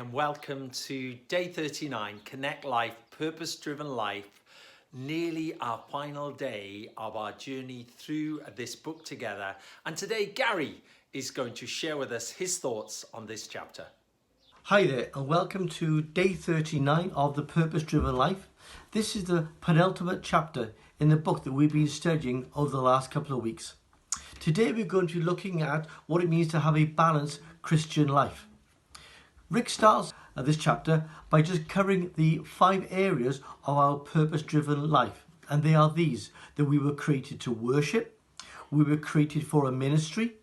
and welcome to Day 39, Connect Life, Purpose-Driven Life, nearly our final day of our journey through this book together. And today, Gary is going to share with us his thoughts on this chapter. Hi there, and welcome to Day 39 of the Purpose-Driven Life. This is the penultimate chapter in the book that we've been studying over the last couple of weeks. Today we're going to be looking at what it means to have a balanced Christian life. Rick starts this chapter by just covering the 5 areas of our purpose-driven life. And they are these: that we were created to worship, we were created for a ministry,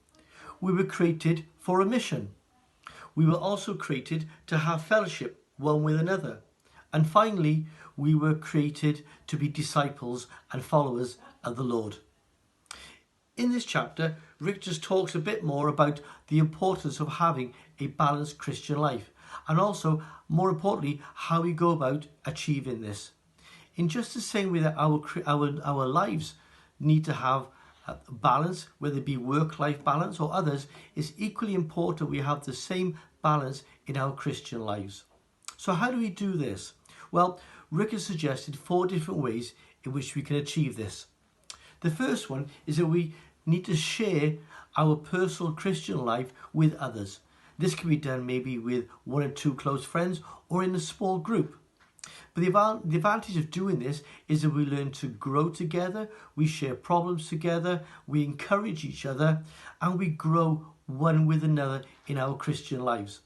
we were created for a mission. We were also created to have fellowship one with another. And finally, we were created to be disciples and followers of the Lord. In this chapter, Rick just talks a bit more about the importance of having a balanced Christian life, and also, more importantly, how we go about achieving this. In just the same way that our lives need to have balance, whether it be work-life balance or others, it's equally important we have the same balance in our Christian lives. So how do we do this? Well, Rick has suggested 4 different ways in which we can achieve this. The first one is that we need to share our personal Christian life with others. This can be done maybe with 1 or 2 close friends or in a small group. But the advantage of doing this is that we learn to grow together, we share problems together, we encourage each other, and we grow one with another in our Christian lives.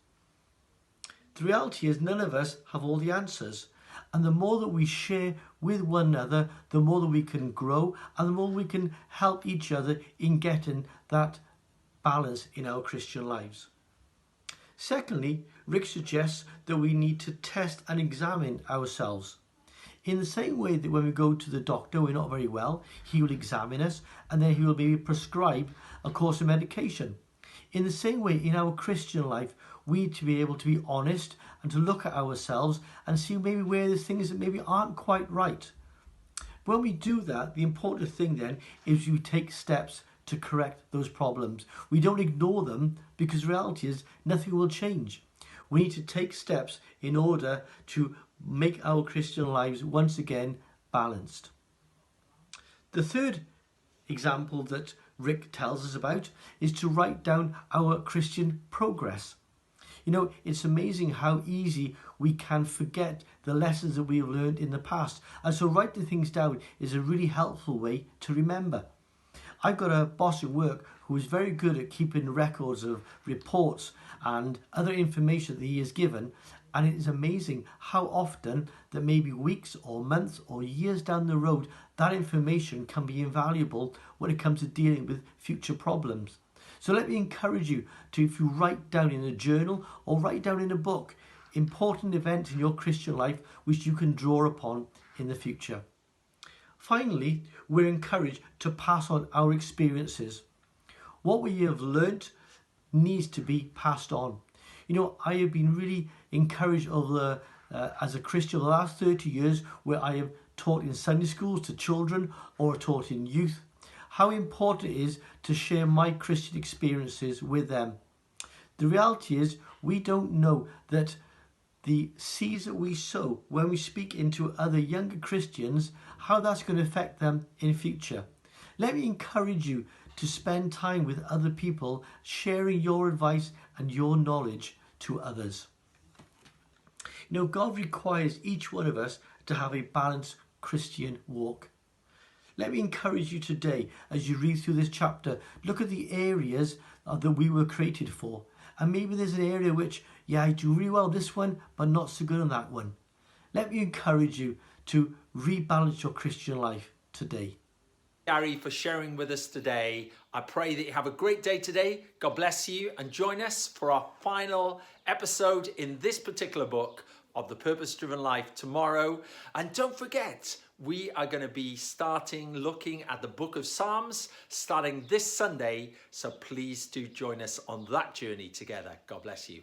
The reality is none of us have all the answers. And the more that we share with one another, the more that we can grow and the more we can help each other in getting that balance in our Christian lives. Secondly, Rick suggests that we need to test and examine ourselves. In the same way that when we go to the doctor, we're not very well, he will examine us and then he will maybe prescribe a course of medication. In the same way, in our Christian life, we need to be able to be honest and to look at ourselves and see maybe where there's things that maybe aren't quite right. When we do that, the important thing then is we take steps to correct those problems. We don't ignore them, because the reality is nothing will change. We need to take steps in order to make our Christian lives once again balanced. The third example that Rick tells us about is to write down our Christian progress. You know, it's amazing how easy we can forget the lessons that we have learned in the past. And so writing things down is a really helpful way to remember. I've got a boss at work who is very good at keeping records of reports and other information that he has given. And it is amazing how often that maybe weeks or months or years down the road, that information can be invaluable when it comes to dealing with future problems. So let me encourage you to, if you write down in a journal or write down in a book, important events in your Christian life which you can draw upon in the future. Finally, we're encouraged to pass on our experiences. What we have learnt needs to be passed on. You know, I have been really encouraged over as a Christian the last 30 years, where I have taught in Sunday schools to children or taught in youth, how important it is to share my Christian experiences with them. The reality is we don't know that the seeds that we sow when we speak into other younger Christians, how that's going to affect them in future. Let me encourage you to spend time with other people, sharing your advice and your knowledge to others. You know, God requires each one of us to have a balanced Christian walk. Let me encourage you today, as you read through this chapter, look at the areas that we were created for. And maybe there's an area which, yeah, I do really well this one, but not so good on that one. Let me encourage you to rebalance your Christian life today. Gary, for sharing with us today. I pray that you have a great day today. God bless you, and join us for our final episode in this particular book of The Purpose-Driven Life tomorrow. And don't forget, we are going to be looking at the book of Psalms starting this Sunday. So please do join us on that journey together. God bless you.